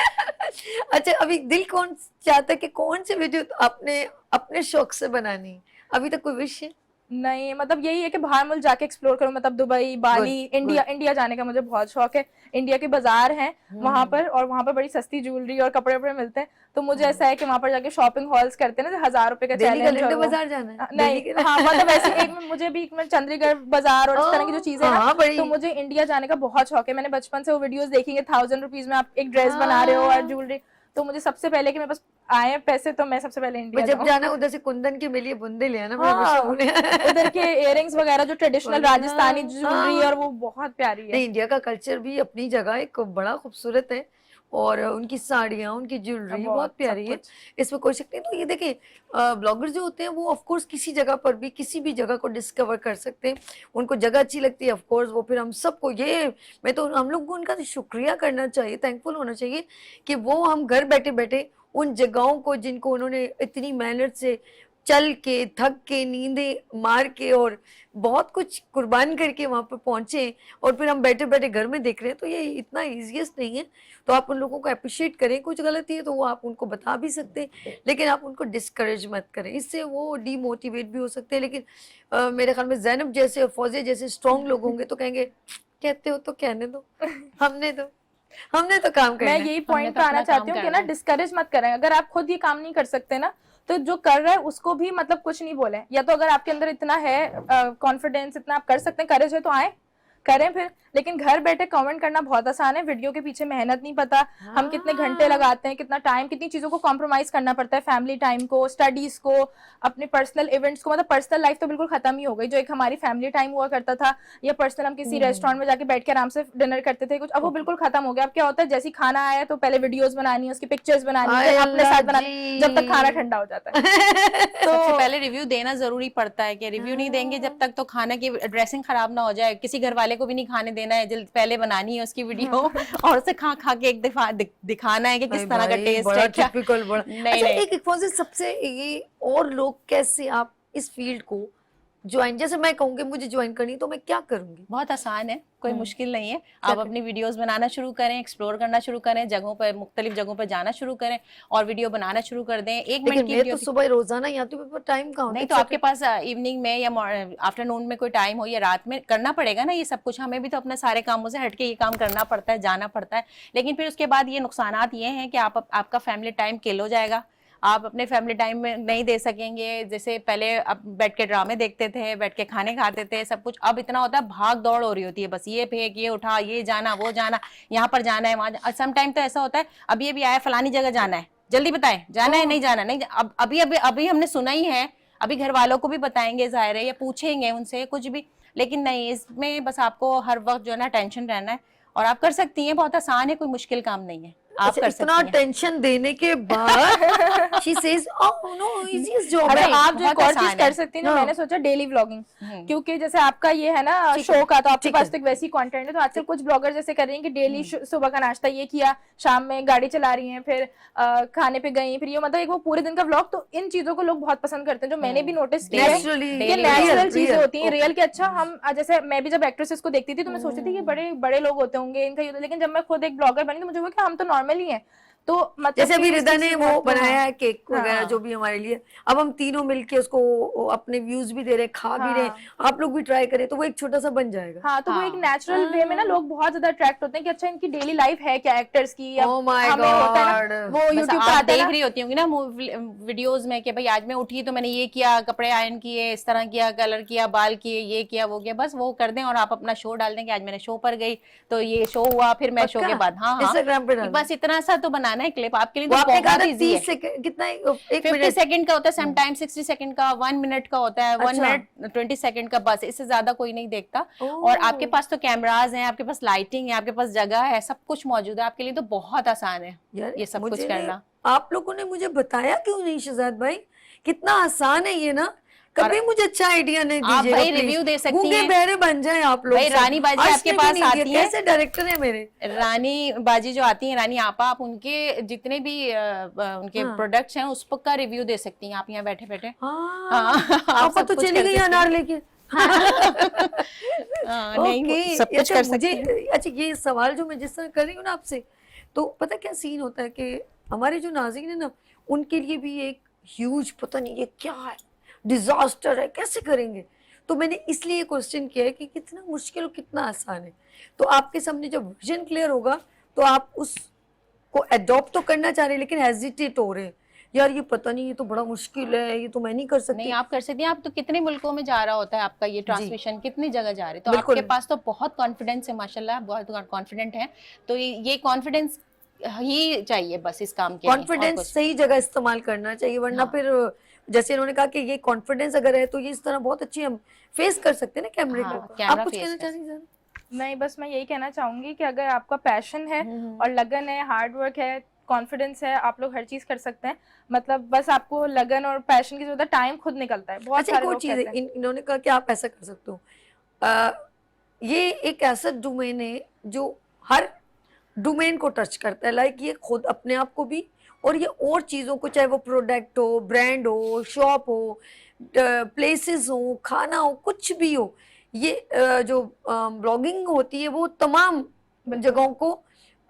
अच्छा अभी दिल कौन चाहता है कि कौन सी वीडियो आपने अपने शौक से बनानी? अभी तक कोई विश है? नहीं, मतलब यही है कि बाहर मुल्क जाके एक्सप्लोर करूं, मतलब दुबई, बाली, इंडिया जाने का मुझे बहुत शौक है। इंडिया के बाजार हैं वहां पर, और वहां पर बड़ी सस्ती ज्वेलरी और कपड़े वपड़े मिलते हैं। तो मुझे ऐसा है कि वहां पर जाके शॉपिंग हॉल्स करते हैं ना, 1000 रुपए का चैलेंज। और बाजार जाना है? नहीं, हाँ मतलब ऐसे एक मुझे भी चंडीगढ़ बाजार और इस तरह की जो चीजें हैं, तो मुझे इंडिया जाने का बहुत शौक है। मैंने बचपन से वो वीडियोस देखी है, 1000 रुपीज में आप एक ड्रेस बना रहे हो और ज्वेलरी। तो मुझे सबसे पहले कि मेरे पास आए पैसे, तो मैं सबसे पहले इंडिया जब जाना उधर से कुंदन के मिलिए बुंदे ले आना। हाँ, उधर के इयररिंग्स वगैरह जो ट्रेडिशनल राजस्थानी ज्वेलरी, और वो बहुत प्यारी है। इंडिया का कल्चर भी अपनी जगह एक बड़ा खूबसूरत है, और उनकी साड़ियाँ, उनकी ज्वेलरी बहुत प्यारी है, इसमें कोई शक नहीं। तो ये देखिए ब्लॉगर जो होते हैं वो ऑफ कोर्स किसी जगह पर भी किसी भी जगह को डिस्कवर कर सकते हैं। उनको जगह अच्छी लगती है ऑफ कोर्स, वो फिर हम सबको ये, मैं तो हम लोग को उनका शुक्रिया करना चाहिए, थैंकफुल होना चाहिए कि वो हम घर बैठे बैठे उन जगहों को जिनको उन्होंने इतनी मेहनत से चल के, थक के, नींदें मार के और बहुत कुछ कुर्बान करके वहाँ पर पहुँचे और फिर हम बैठे बैठे घर में देख रहे हैं, तो ये इतना ईजीएस्ट नहीं है। तो आप उन लोगों को अप्रिशिएट करें, कुछ गलती है तो वो आप उनको बता भी सकते हैं, लेकिन आप उनको डिस्करेज मत करें, इससे वो डीमोटिवेट भी हो सकते हैं। लेकिन मेरे ख्याल में ज़ैनब जैसे और फौजिया जैसे स्ट्रॉन्ग लोग होंगे तो कहेंगे कहते हो तो कहने दो, हमने तो काम करना मैं है। यही हमने पॉइंट तो पे आना अपना चाहती काम हूँ कि करना ना है। डिस्करेज मत करें। अगर आप खुद ये काम नहीं कर सकते ना, तो जो कर रहा है उसको भी मतलब कुछ नहीं बोले। या तो अगर आपके अंदर इतना है कॉन्फिडेंस, इतना आप कर सकते हैं, करेज है, तो आए करें फिर। लेकिन घर बैठे कमेंट करना बहुत आसान है, वीडियो के पीछे मेहनत नहीं पता, हम कितने घंटे लगाते हैं, कितना टाइम, कितनी चीजों को कॉम्प्रोमाइज करना पड़ता है, फैमिली टाइम को, स्टडीज को, अपने पर्सनल इवेंट्स को। मतलब पर्सनल लाइफ तो बिल्कुल खत्म ही हो गई, जो एक हमारी फैमिली टाइम हुआ करता था, या पर्सनल हम किसी रेस्टोरेंट में जाके बैठ के आराम से डिनर करते थे कुछ, अब वो बिल्कुल खत्म हो गया। अब क्या होता है, जैसे ही खाना आया तो पहले वीडियोस बनानी है, उसकी पिक्चर्स बनानी है, हाय अपने साथ अल्लाह बनानी, जब तक खाना जी। ठंडा हो जाता है। सबसे तो पहले रिव्यू देना जरूरी पड़ता है कि रिव्यू नहीं देंगे जब तक तो खाना की ड्रेसिंग खराब ना हो जाए। किसी घर वाले को भी नहीं खाने देना है, जल्द पहले बनानी है उसकी वीडियो और उसे खा खा के एक दिखाना है कि किस अरे तरह का भाई, टेस्ट बड़ा है क्या। टिपिकल, बड़ा नहीं अच्छा। नहीं, एक फौजी सबसे ये, और लोग कैसे आप इस फील्ड को ज्वाइन, जैसे मैं कहूँगी मुझे ज्वाइन करनी तो मैं क्या करूंगी? बहुत आसान है, कोई मुश्किल नहीं है। आप अपनी वीडियोस बनाना शुरू करें, एक्सप्लोर करना शुरू करें, जगहों पर, मुख्तलिफ जगहों पर जाना शुरू करें और वीडियो बनाना शुरू कर दें। 1 मिनट लेकिन की मैं वीडियो तो सुबह रोजाना ही आती हूँ, मेरे पास टाइम कहाँ होता नहीं है? तो आपके पास इवनिंग में या आफ्टरनून में कोई टाइम हो या रात में करना पड़ेगा ना ये सब कुछ। हमें भी तो अपने सारे कामों से हटके ये काम करना पड़ता है, जाना पड़ता है। लेकिन फिर उसके बाद ये नुकसानात ये हैं कि आपका फैमिली टाइम किल हो जाएगा, आप अपने फैमिली टाइम में नहीं दे सकेंगे। जैसे पहले अब बैठ के ड्रामे देखते थे, बैठ के खाने खाते थे, सब कुछ। अब इतना होता है, भाग दौड़ हो रही होती है, बस ये फेंक, ये उठा, ये जाना, वो जाना, यहाँ पर जाना है, वहां। सम टाइम तो ऐसा होता है, अब ये भी आया फलानी जगह जाना है, जल्दी बताएं, जाना है नहीं जाना, नहीं अब अभी अभी अभी हमने सुना ही है, अभी घर वालों को भी बताएंगे जाहिर है, या पूछेंगे उनसे कुछ भी। लेकिन नहीं, इसमें बस आपको हर वक्त जो है ना टेंशन रहना है। और आप कर सकती हैं, बहुत आसान है, कोई मुश्किल काम नहीं है, आप अच्छा, कर इतना सकती हैं। टेंशन देने के बाद she says, oh no, easiest job अच्छा, है। आप जो एक बहुत और चीज आसान कर है। सकती हैं, जो हाँ। मैंने सोचा, डेली व्लॉगिंग। हम्म। क्योंकि जैसे आपका ये है ना ठीक शो है, का, तो आपके ठीक पास है। तो एक वैसी कंटेंट है। तो आजकल कुछ ब्लॉगर जैसे कर रही हैं कि डेली सुबह का नाश्ता ये किया, शाम में गाड़ी चला रही हैं, फिर खाने पे गई, फिर ये, मतलब एक वो पूरे दिन का व्लॉग। तो इन चीजों को लोग बहुत पसंद करते हैं, जो मैंने भी नोटिस किया है Naturally, कि daily नेचुरल real, चीजें real, होती हैं, okay. रियल के। अच्छा, हम जैसे मैं भी जब एक्ट्रेसेस को देखती थी तो मैं सोचती थी कि बड़े बड़े लोग होते होंगे, इनका ये होता है। लेकिन जब मैं खुद एक ब्लॉगर बनी तो मुझे हुआ कि हम तो नॉर्मल ही हैं। तो मतलब जैसे अभी कि इस रिदा चीज़ ने से वो आपको- बनाया है केक हाँ, वगैरह जो भी हमारे लिए, अब हम तीनों मिलके उसको अपने व्यूज भी दे रहे हैं, खा भी रहे हैं, हाँ। आप लोग भी ट्राई करें तो वो एक छोटा सा बन जाएगा। हाँ, तो वो एक हाँ। नेचुरल वे में ना लोग बहुत ज्यादा अट्रैक्ट होते हैं कि अच्छा इनकी डेली लाइफ है क्या, एक्टर्स की, या Oh my हमें होता है ना God. वो बस यूट्यूब पर आप आता है देख ना। रही होती होंगी ना वीडियोस में कि भाई आज मैं उठी तो मैंने ये किया, कपड़े आयरन किए, इस तरह किया, कलर किया, बाल किए, ये किया, वो किया, बस वो कर दें और आप अपना शो डाल दें कि आज मैंने शो पर गई तो ये शो हुआ, फिर मैं शो पक्का? के बाद हाँ हाँ Instagram पे डालना? बस इतना सा तो बनाना है क्लिप आपके लिए, वो तो आपने कहा बहुत था ईजी है। 30 सेकंड, कितना, एक 50 मिनट? सेकंड का होता है, समटाइम्स 60 सेकंड का, 1 मिनट का होता है, 1 अच्छा। मिनट 20 सेकंड का, बस इससे ज्यादा कोई नहीं देखता। ओह। और आपके पास तो कैमराज हैं, आपके पास लाइटिंग है, आपके पास जगह है, सब कुछ मौजूद है आपके लिए, तो बहुत आसान है यार ये सब कुछ मुझे करना। आप लोगों ने मुझे बताया क्यों नहीं शहजाद भाई, कितना आसान है ये ना। कभी और मुझे अच्छा आइडिया नहीं आप दीजिएगा भाई प्लीज। रिव्यू दे सकती गूंगे हैं। बहरे बन जाएं आप लोग भाई सब। रानी बाजी आज आपके तक पास नहीं दिया, आती हैं। कैसे डायरेक्टर है मेरे। रानी बाजी जो आती हैं, रानी आपा, आप उनके जितने भी उनके हाँ। प्रोडक्ट्स हैं उस पर का रिव्यू दे सकती हैं आप यहाँ बैठे बैठे। हाँ, हाँ, आप आपा सब तो कुछ चली कर गई सकती हैं। अनार लेके। नहीं ओके, सब कुछ अच्छा कर मुझे, सकती हैं। अच्छा ये सवाल जो मैं जिस तरह कर रही हूँ ना आपसे, तो पता क्या सीन होता है कि हमारे जो नाज़रीन है ना, उनके लिए भी एक ह्यूज, पता नहीं ये क्या है, डिजास्टर है, कैसे करेंगे। तो मैंने इसलिए क्वेश्चन किया है कि कितना मुश्किल और कितना आसान है। तो आपके सामने जब विजन क्लियर होगा तो आप उसको अडॉप्ट तो करना चाह रहे हैं लेकिन हेजिटेट हो रहे हैं, यार ये पता नहीं, ये तो बड़ा मुश्किल है, ये तो मैं नहीं कर सकती। नहीं आप कर सकती हैं। आप तो कितने मुल्कों में जा रहा होता है आपका ये ट्रांसमिशन, कितनी जगह जा रही है, तो बिल्कुल। आपके पास तो बहुत कॉन्फिडेंस है माशाल्लाह, आप बहुत कॉन्फिडेंट हैं। तो ये कॉन्फिडेंस ही चाहिए बस इस काम के लिए, और कॉन्फिडेंस कुछ सही जगह इस्तेमाल करना चाहिए, वरना हाँ। फिर जैसे इन्होंने कहा कि ये कॉन्फिडेंस अगर है तो ये इस तरह बहुत अच्छी हम फेस कर सकते हैं ना कैमरे हाँ, को। कैमरा आप कुछ face कहना कर चाह रही हैं? नहीं, बस मैं यही कहना चाहूंगी कि अगर आपका पैशन है और लगन है, हार्ड वर्क है, कॉन्फिडेंस है, आप लोग हर चीज कर सकते हैं। मतलब बस आपको लगन और पैशन की जरूरत है, टाइम खुद निकलता है। बहुत अच्छा, सारे एक और लोग चीज कहते है, हैं। इन्होंने कहा कि आप ऐसा कर सकते हो। ये एक ऐसा डोमेन है जो हर डोमेन को टच करता है, लाइक ये खुद अपने आप को भी और ये और चीज़ों को, चाहे वो प्रोडक्ट हो, ब्रांड हो, शॉप हो, प्लेसेस हो, खाना हो, कुछ भी हो, ये जो ब्लॉगिंग होती है वो तमाम जगहों को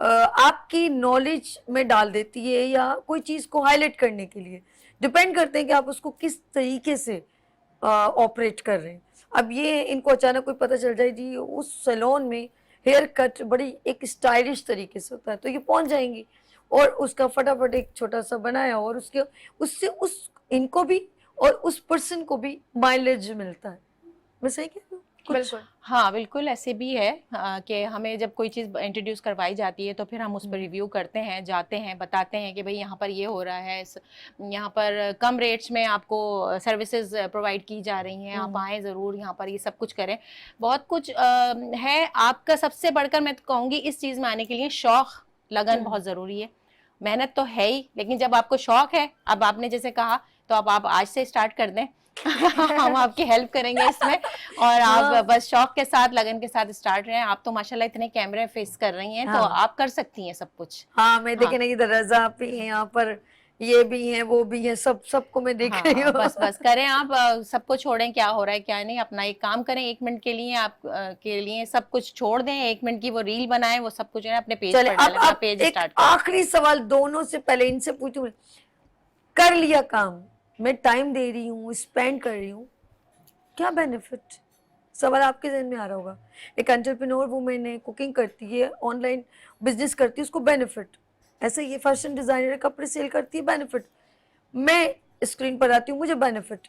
आपकी नॉलेज में डाल देती है, या कोई चीज़ को हाईलाइट करने के लिए डिपेंड करते हैं कि आप उसको किस तरीके से ऑपरेट कर रहे हैं। अब ये इनको अचानक कोई पता चल जाए जी उस सैलून में हेयर कट बड़ी एक स्टाइलिश तरीके से होता है, तो ये पहुंच जाएंगी और उसका फटाफट एक छोटा सा बनाया, और उसके उससे उस इनको भी और उस पर्सन को भी माइलेज मिलता है। मैं सही कह रही हूँ? बिल्कुल। हाँ बिल्कुल ऐसे भी है कि हमें जब कोई चीज़ इंट्रोड्यूस करवाई जाती है तो फिर हम उस पर रिव्यू करते हैं, जाते हैं, बताते हैं कि भाई यहाँ पर ये हो रहा है, यहाँ पर कम रेट्स में आपको सर्विसेज प्रोवाइड की जा रही हैं, आप आएँ ज़रूर, यहाँ पर ये सब कुछ करें। बहुत कुछ है। आपका सबसे बढ़कर मैं तो कहूँगी इस चीज़ में आने के लिए शौक़, लगन बहुत ज़रूरी है। मेहनत तो है ही, लेकिन जब आपको शौक़ है, अब आपने जैसे कहा, तो अब आप आज से स्टार्ट कर दें हम आपकी हेल्प करेंगे इसमें, और आप बस शौक के साथ, लगन के साथ स्टार्ट रहे हैं। आप तो माशाल्लाह इतने कैमरे फेस कर रही हैं, तो आप कर सकती हैं सब कुछ। हाँ, मैं देखे नहीं, इधर रजा भी है, यहाँ पर ये भी है, वो भी है, सबको मैं देख रही हूँ। बस करें आप, सबको छोड़ें, क्या हो रहा है क्या नहीं, अपना एक काम करें, 1 मिनट के लिए आप के लिए सब कुछ छोड़ दें, 1 मिनट की वो रील बनाएं, वो सब कुछ है अपने पेज पर डालें, अपना पेज स्टार्ट करें। आखिरी सवाल दोनों से पहले इनसे पूछूं, कर लिया काम, मैं टाइम दे रही हूँ, स्पेंड कर रही हूँ, क्या बेनिफिट? सवाल आपके जहन में आ रहा होगा। एक एंटरप्रेन्योर वुमेन है, कुकिंग करती है, ऑनलाइन बिजनेस करती है, उसको बेनिफिट। ऐसे ये फैशन डिजाइनर कपड़े सेल करती है, बेनिफिट। मैं स्क्रीन पर आती हूँ, मुझे बेनिफिट।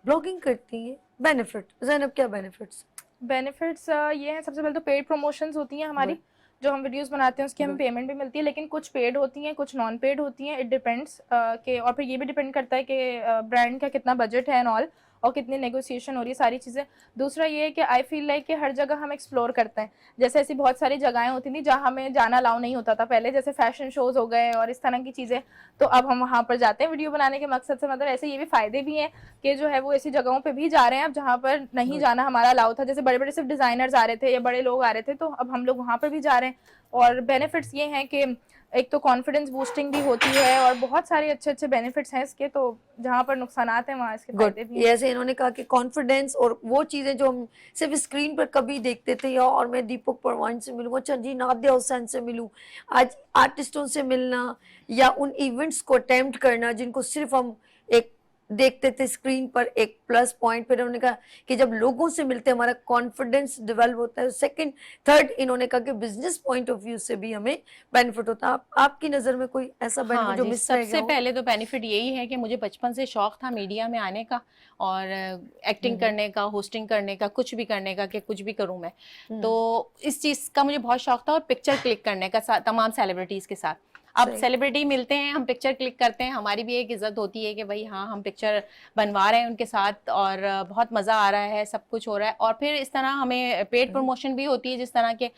ब्लॉगिंग करती है, बेनिफिट। ज़ैनब क्या बेनिफिट्स? बेनिफिट्स ये हैं, सबसे पहले तो पेड प्रमोशंस होती हैं हमारी, जो हम वीडियोस बनाते हैं उसकी हमें पेमेंट भी मिलती है, लेकिन कुछ पेड होती हैं, कुछ नॉन पेड होती हैं, इट डिपेंड्स के। और फिर ये भी डिपेंड करता है कि ब्रांड का कितना बजट है एंड ऑल, और कितनी नेगोशिएशन हो रही है, सारी चीज़ें। दूसरा ये है कि आई फील लाइक कि हर जगह हम एक्सप्लोर करते हैं। जैसे ऐसी बहुत सारी जगहें होती थी जहाँ हमें जाना अलाउ नहीं होता था पहले, जैसे फैशन शोज़ हो गए और इस तरह की चीज़ें, तो अब हम वहाँ पर जाते हैं वीडियो बनाने के मकसद से। मतलब ऐसे ये भी फ़ायदे भी हैं कि जो है वो ऐसी जगहों पे भी जा रहे हैं अब जहाँ पर नहीं जाना हमारा अलाउ था। जैसे बड़े बड़े सिर्फ डिज़ाइनर्स आ रहे थे या बड़े लोग आ रहे थे, तो अब हम लोग वहाँ पर भी जा रहे हैं। और बेनिफिट्स ये हैं कि एक तो कॉन्फिडेंस बूस्टिंग भी होती है, और बहुत सारे अच्छे अच्छे बेनिफिट्स हैं इसके। तो जहाँ पर नुकसानात हैं वहाँ इसके फायदे भी हैं। जैसे इन्होंने कहा कि कॉन्फिडेंस और वो चीज़ें जो हम सिर्फ स्क्रीन पर कभी देखते थे, या और मैं दीपक परवान से मिलूँ, अच्छा जी नादिया हुसैन से मिलूँ, आज आर्टिस्टों से मिलना या उन इवेंट्स को अटेम्प्ट करना जिनको सिर्फ हम एक देखते थे स्क्रीन पर, एक प्लस पॉइंट। फिर उन्होंने कहा कि जब लोगों से मिलते हैं हमारा कॉन्फिडेंस डेवलप होता है। सेकंड, थर्ड, इन्होंने कहा कि बिजनेस पॉइंट ऑफ व्यू से भी हमें बेनिफिट होता है। आपकी नज़र में कोई ऐसा बेनिफिट जो मिस रह गया हो? सबसे पहले तो बेनिफिट यही है कि मुझे बचपन से शौक था मीडिया में आने का, और एक्टिंग करने का, होस्टिंग करने का, कुछ भी करने का, कि कुछ भी करूं मैं। तो इस चीज़ का मुझे बहुत शौक था, और पिक्चर क्लिक करने का तमाम सेलिब्रिटीज़ के साथ। अब सेलिब्रिटी मिलते हैं, हम पिक्चर क्लिक करते हैं, हमारी भी एक इज्जत होती है कि भाई हाँ हम पिक्चर बनवा रहे हैं उनके साथ, और बहुत मज़ा आ रहा है, सब कुछ हो रहा है। और फिर इस तरह हमें पेड प्रमोशन भी होती है, जिस तरह के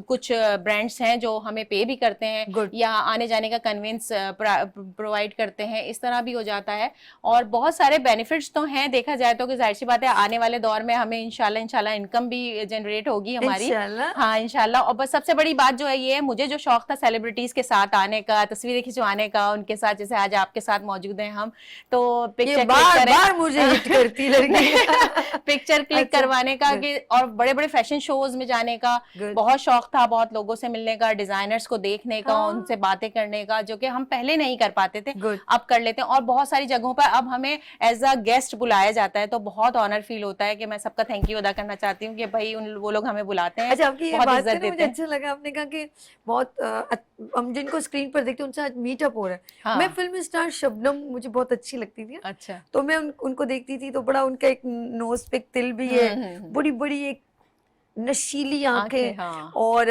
कुछ ब्रांड्स हैं जो हमें पे भी करते हैं, या आने जाने का कन्वेंस प्रोवाइड करते हैं, इस तरह भी हो जाता है। और बहुत सारे बेनिफिट्स तो हैं, देखा जाए तो, कि जाहिर सी बात है आने वाले दौर में हमें इंशाल्लाह इनकम भी जनरेट होगी हमारी। हाँ इंशाल्लाह। और बस सबसे बड़ी बात जो है ये है, मुझे जो शौक था सेलिब्रिटीज के साथ आने का, तस्वीरें खिंचवाने का उनके साथ, जैसे आज आपके साथ मौजूद हैं हम, तो पिक्चर बार मुझे हिट करती लड़की पिक्चर क्लिक करवाने का, कि और बड़े बड़े फैशन शोज में जाने का बहुत शौक था, बहुत लोगों से मिलने का, डिजाइनर्स को देखने का, उनसे बातें करने का, जो कि हम पहले नहीं कर पाते थे, अब कर लेते हैं। और बहुत सारी जगहों पर अब हमें एज अ गेस्ट बुलाया जाता है, तो बहुत ऑनर फील होता है, कि मैं सबका थैंक यू अदा करना चाहती हूँ कि भाई वो लोग हमें बुलाते हैं। अच्छा, आपकी ये बात है, मुझे अच्छा लगा, आपने कहा कि बहुत हम जिनको स्क्रीन पर देखते हैं उनसे आज मीटअप हो रहा है। हाँ। मैं फिल्म स्टार शबनम मुझे बहुत अच्छी लगती थी। अच्छा। तो मैं उनको देखती थी, तो बड़ा उनका एक नोज पे तिल भी है, बड़ी बड़ी एक नशीली आंखें। हाँ। और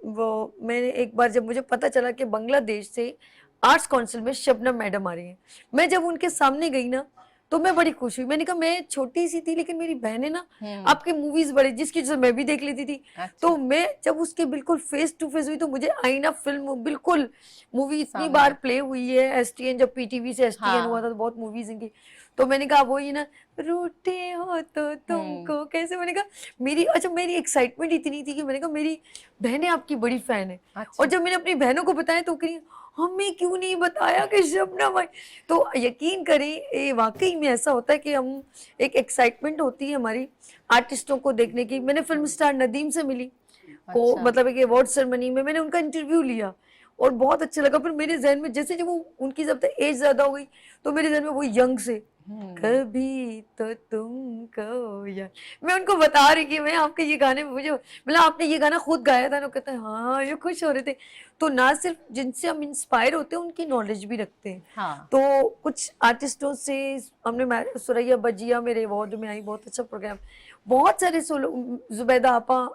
वो मैंने एक बार जब मुझे पता चला कि बांग्लादेश से आर्ट्स काउंसिल में शबनम मैडम आ रही हैं, मैं जब उनके सामने गई ना तो मैं बड़ी खुश हुई। मैंने कहा मैं छोटी सी थी लेकिन मेरी बहन है ना आपके मूवीज बड़े, जिसकी वजह से मैं भी देख लेती थी। अच्छा। तो मैं जब उसके बिल्कुल फेस टू फेस हुई तो मुझे आईना फिल्म बिल्कुल मूवी इतनी बार प्ले हुई है, एसटीएन जब पीटीवी से एसटीएन हुआ था तो बहुत मूवीज इनकी। तो मैंने कहा वो ही ना, रूठे हो तो तुमको कैसे, मैंने कहा मेरी, अच्छा मेरी एक्साइटमेंट इतनी थी कि मैंने कहा मेरी बहनें आपकी बड़ी फैन है। अच्छा। और जब मैंने अपनी बहनों को बताया तो कहीं हमें क्यों नहीं बताया कि शबनम आई। तो यकीन करें ये वाकई में ऐसा होता है कि हम एक एक्साइटमेंट होती है हमारी आर्टिस्टों को देखने की। मैंने फिल्म स्टार नदीम से मिली को अच्छा। मतलब एक अवार्ड सेरेमनी में मैंने उनका इंटरव्यू लिया और बहुत अच्छा लगा। फिर मेरे जहन में जैसे जब वो उनकी जब तक एज ज्यादा हो गई तो मेरे जहन में वो यंग से कभी तो तुमको यार, मैं उनको बता रही कि मैं आपके ये गाने मुझे मतलब आपने ये गाना खुद गाया था ना, कहते हैं हाँ, ये खुश हो रहे थे। तो ना सिर्फ जिनसे हम इंस्पायर होते हैं उनकी नॉलेज भी रखते हैं। हाँ। तो कुछ आर्टिस्टों से हमने सुरैया बजिया मेरे अवार्ड में आई, बहुत अच्छा प्रोग्राम। बहुत सारे जुबैदा आपा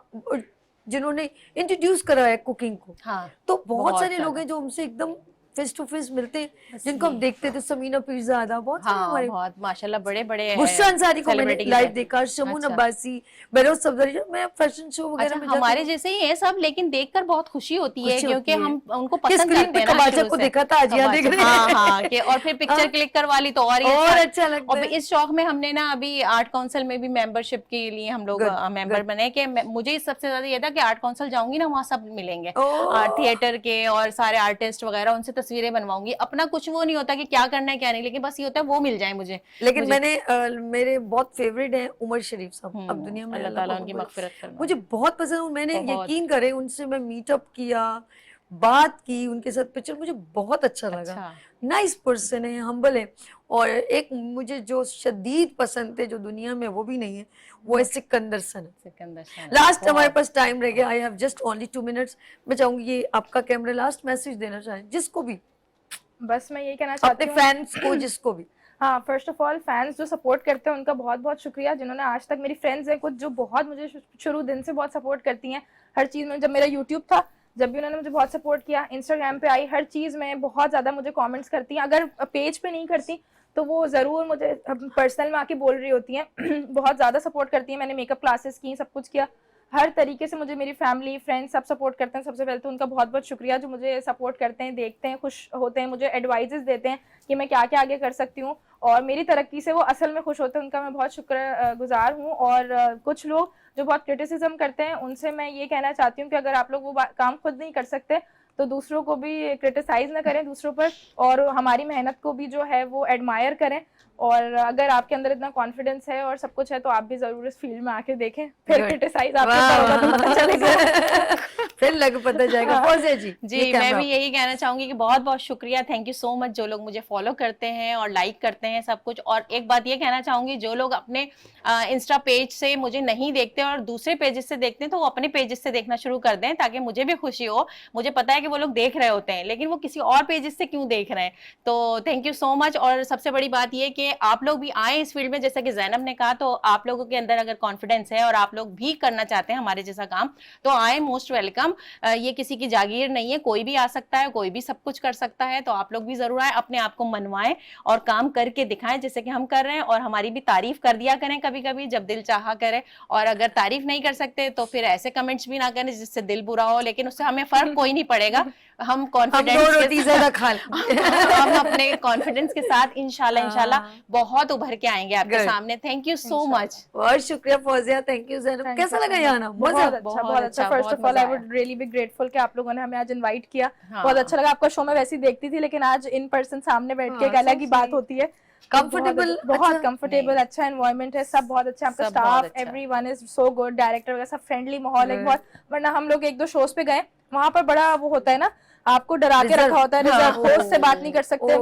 जिन्होंने इंट्रोड्यूस कराया कुकिंग को। हाँ, तो बहुत सारे लोग ज्यादा। हैं जो हमसे एकदम फेस टू फेस मिलते हैं, बस जिनको हम ये। देखते थे, समीना पीरज़ादा, बहुत सारे हाँ, हमारे बहुत माशाल्लाह बड़े बड़े बुशरा अंसारी को मैंने सेलिब्रिटी की लाइव तरह। देखा, शमून अच्छा। अब्बासी, बरोज सफदरी। मैं फैशन शो वगैरह अच्छा, में हमारे जाती हूँ, जैसे ही है सब, लेकिन देखकर बहुत खुशी होती है खुशी क्योंकि होती है हम उनको कि पसंद स्क्रीन करते पे हैं ना कबाचा शुरू को से। देखा था, आज यहाँ देख रहे हाँ हैं। हाँ, कि और फिर पिक्चर हाँ, क्लिक करवा ली तो और ये और अच्छा लगता अब है। इस शौक में हमने ना अभी आर्ट काउंसिल में भी मेंबरशिप के लिए हम लोग गुड मेंबर गुड। बने कि मुझे सबसे ज्यादा ये था कि आर्ट काउंसिल जाऊंगी ना, वहाँ सब मिलेंगे ओ थिएटर के और सारे आर्टिस्ट वगैरह, उनसे तस्वीरें बनवाऊंगी। अपना कुछ वो नहीं होता कि क्या करना है क्या नहीं, लेकिन बस ये होता है वो मिल जाए मुझे। लेकिन मुझे मैंने मेरे बहुत फेवरेट हैं उमर शरीफ साहब, अब दुनिया में अल्लाह अल्लाह ताला पाक उनकी उनको, मगफिरत फरमाए। मुझे बहुत पसंद हूँ। मैंने बहुत यकीन करें उनसे मैं मीटअप किया, बात की, उनके साथ पिक्चर, मुझे बहुत अच्छा लगा। अच्छा। नाइस पर्सन है, हम्बल है। और एक मुझे जो शदीद पसंद थे जो दुनिया में वो भी नहीं है, वो है सिकंदर सन। सिकंदर शाह लास्ट हमारे बहुत। पास टाइम रह गया, I have just only 2 minutes. मैं चाहूंगी ये आपका कैमरा लास्ट मैसेज देना चाहें जिसको भी, बस मैं यही कहना अपने चाहती हूँ। फैंस को, जिसको भी। हाँ, फर्स्ट ऑफ ऑल फैंस जो सपोर्ट करते हैं उनका बहुत बहुत शुक्रिया, जिन्होंने आज तक, मेरी फ्रेंड्स हैं कुछ जो बहुत मुझे शुरू दिन से बहुत सपोर्ट करती हैं हर चीज़ में। जब मेरा यूट्यूब था, जब भी उन्होंने मुझे बहुत सपोर्ट किया, इंस्टाग्राम पे आई, हर चीज़ में बहुत ज़्यादा मुझे कमेंट्स करती हैं। अगर पेज पे नहीं करती तो वो ज़रूर मुझे पर्सनल में आके बोल रही होती हैं। बहुत ज़्यादा सपोर्ट करती हैं। मैंने मेकअप क्लासेस की, सब कुछ किया, हर तरीके से मुझे मेरी फैमिली फ्रेंड्स सब सपोर्ट करते हैं। सबसे पहले तो उनका बहुत बहुत शुक्रिया जो मुझे सपोर्ट करते हैं, देखते हैं, खुश होते हैं, मुझे एडवाइजेस देते हैं कि मैं क्या क्या आगे कर सकती हूँ, और मेरी तरक्की से वो असल में खुश होते हैं। उनका मैं बहुत शुक्रगुजार हूँ। और कुछ लोग जो बहुत क्रिटिसिज्म करते हैं, उनसे मैं ये कहना चाहती हूँ कि अगर आप लोग वो काम खुद नहीं कर सकते तो दूसरों को भी क्रिटिसाइज ना करें दूसरों पर, और हमारी मेहनत को भी जो है वो एडमायर करें। और अगर आपके अंदर इतना कॉन्फिडेंस है और सब कुछ है तो आप भी जरूर इस फील्ड में आके देखें, फिर क्रिटिसाइज आपके ऊपर होगा तो पता चलेगा। फिर लग पता जाएगा। फौजिया जी, जी, ये मैं कैमरा। भी यही कहना चाहूंगी कि बहुत बहुत शुक्रिया, थैंक यू सो मच जो लोग मुझे फॉलो करते हैं और लाइक करते हैं सब कुछ। और एक बात ये कहना चाहूंगी, जो लोग अपने इंस्टा पेज से मुझे नहीं देखते और दूसरे पेजेस से देखते हैं तो वो अपने पेजेस से देखना शुरू कर दें, ताकि मुझे भी खुशी हो। मुझे पता है कि वो लोग देख रहे होते हैं, लेकिन वो किसी और पेजेस से क्यों देख रहे हैं। तो थैंक यू सो मच। और सबसे बड़ी बात ये कि आप लोग भी आए इस फील्ड में, जैसा कि ज़ैनब ने कहा, तो आप लोगों के अंदर अगर कॉन्फिडेंस है और आप लोग भी करना चाहते हैं हमारे जैसा काम, तो आए, मोस्ट वेलकम। ये किसी की जागीर नहीं है, कोई भी आ सकता है, कोई भी सब कुछ कर सकता है। तो आप लोग भी जरूर आए, अपने आप को मनवाएं और काम करके दिखाएं, जैसे कि हम कर रहे हैं। और हमारी भी तारीफ कर दिया करें कभी कभी जब दिल चाहा करे। और अगर तारीफ नहीं कर सकते तो फिर ऐसे कमेंट्स भी ना करें जिससे दिल बुरा हो, लेकिन उससे हमें फर्क कोई नहीं पड़ेगा। हम कॉन्फिडेंस के साथ हम अपने कॉन्फिडेंस के साथ इंशाल्लाह बहुत उभर के आएंगे आपके सामने। Thank you so much. बहुत शुक्रिया फौजिया, थैंक यू ज़ैनब। कैसा लगा यहाँ आना? मजा? बहुत अच्छा। First of all I would really be grateful कि आप लोगों ने हमें आज इनवाइट किया। बहुत अच्छा लगा। आपका शो मैं वैसे ही देखती थी, लेकिन आज इन पर्सन सामने बैठ के एक अलग ही बात होती है। कंफर्टेबल, बहुत कंफर्टेबल, अच्छा एनवायरनमेंट है, सब बहुत अच्छा, आपका staff everyone is so good, director वगैरह सब फ्रेंडली माहौल है बहुत। वरना हम लोग एक दो शोज पे गए, वहां पर बड़ा वो होता है ना, आपको डरा के रखा होता है, रिजर्व, होस्ट से बात नहीं कर सकते,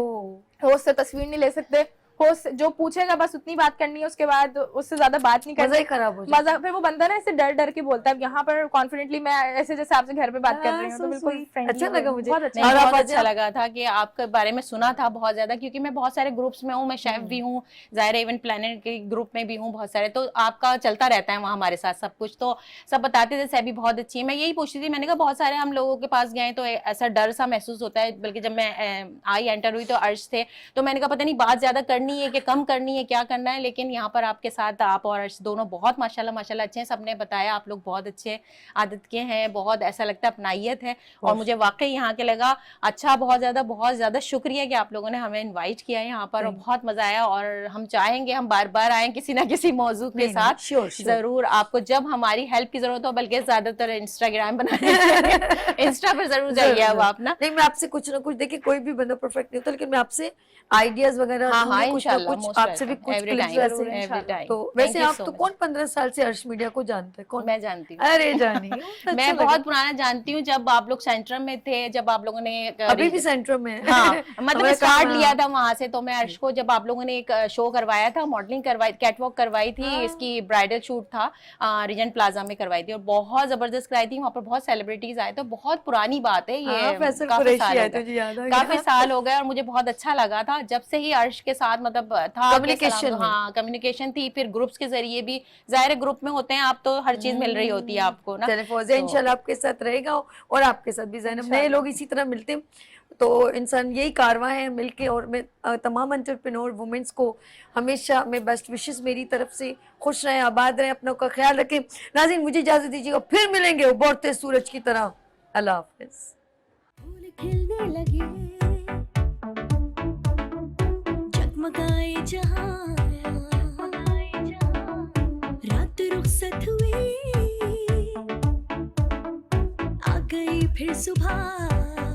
होस्ट से तस्वीर नहीं ले सकते, होस्ट जो पूछेगा बस उतनी बात करनी है, उसके बाद उससे ज्यादा बात नहीं करनी। मजा ही खराब हो जाता है। मजा, फिर वो बंदा ना ऐसे डर डर के बोलता है। यहाँ पर कॉन्फिडेंटली मैं ऐसे जैसे आपसे घर पे बात कर रही हूँ, तो बिल्कुल अच्छा लगा मुझे। बहुत अच्छा। बहुत अच्छा लगा था कि आपके बारे में सुना था बहुत ज्यादा, क्योंकि मैं बहुत सारे ग्रुप्स में हूँ, मैं शेफ भी हूँ, ज़ाहिर इवेंट प्लानर के ग्रुप में भी हूँ बहुत सारे, तो आपका चलता रहता है वहाँ हमारे साथ सब कुछ। तो सब बताते थे सैबी बहुत अच्छी है। मैं यही पूछती थी, मैंने कहा बहुत सारे हम लोगों के पास गए तो ऐसा डर सा महसूस होता है, बल्कि जब मैं आई एंटर हुई तो अर्श थे, तो मैंने कहा पता नहीं बात ज्यादा कर करनी है कि कम करनी है, क्या करना है, लेकिन यहाँ पर आपके साथ आप और अर्श दोनों बहुत माशाल्लाह अच्छे हैं। सबने बताया आप लोग बहुत अच्छे आदत के हैं, बहुत ऐसा लगता है अपनाइयत है, और मुझे वाकई यहाँ के लगा अच्छा, बहुत ज़्यादा शुक्रिया कि आप लोगों ने हमें इन्वाइट किया है यहाँ पर, और बहुत मजा आया। और हम चाहेंगे हम बार बार आए किसी ना किसी मौजू के साथ, जरूर आपको जब हमारी हेल्प की जरूरत हो, बल्कि ज्यादातर इंस्टाग्राम बनाने इंस्टा पर जरूर जाइए अब आप ना। नहीं, मैं आपसे कुछ ना कुछ, देखिए कोई भी बंदा परफेक्ट नहीं होता, लेकिन मैं आपसे आइडियाज वगैरह हाँ, कुछ ना कुछ आपसे भी कुछ क्लिप्स ऐसे। तो वैसे आप तो कौन 15 साल से अर्श मीडिया को जानते हैं? कौन? मैं जानती हूँ। अरे जानी मैं बहुत पुराना जानती हूँ, जब आप लोग सेंट्रम में थे, जब आप लोगों ने अभी भी सेंट्रम में हाँ मतलब स्टार्ट लिया था वहां से, तो मैं अर्श को जब आप लोगों ने एक शो करवाया था, मॉडलिंग करवाई, कैटवॉक करवाई थी, इसकी ब्राइडल शूट था, रीजेंट प्लाजा में करवाई थी, और बहुत जबरदस्त कराई थी, वहाँ पर बहुत सेलिब्रिटीज आए थे। बहुत पुरानी बात है ये, काफी साल हो गए, और मुझे बहुत अच्छा लगा था जब से ही अर्श के साथ मतलब था कम्युनिकेशन। हाँ कम्युनिकेशन थी, फिर ग्रुप्स के जरिए भी, जाहिर ग्रुप में होते हैं आप तो हर चीज मिल रही होती है आपको ना। इंशाल्लाह आपके साथ रहेगा, और आपके साथ भी ज़ैनब, नए लोग इसी तरह मिलते हैं तो इंसान यही कारवां है मिलके। और मैं तमाम एंटरप्रेन्योर वुमेन्स को हमेशा मैं बेस्ट विशेस मेरी तरफ से, खुश रहें, आबाद रहें, अपनों का ख्याल रखें। नाज़रीन मुझे इजाज़त दीजिएगा, फिर मिलेंगे उभरते सूरज की तरह। अल्लाह हाफ़िज़। फूल खिलने लगे, जगमगाए जहां, रात रुखसत हुई, आ गई फिर सुबह।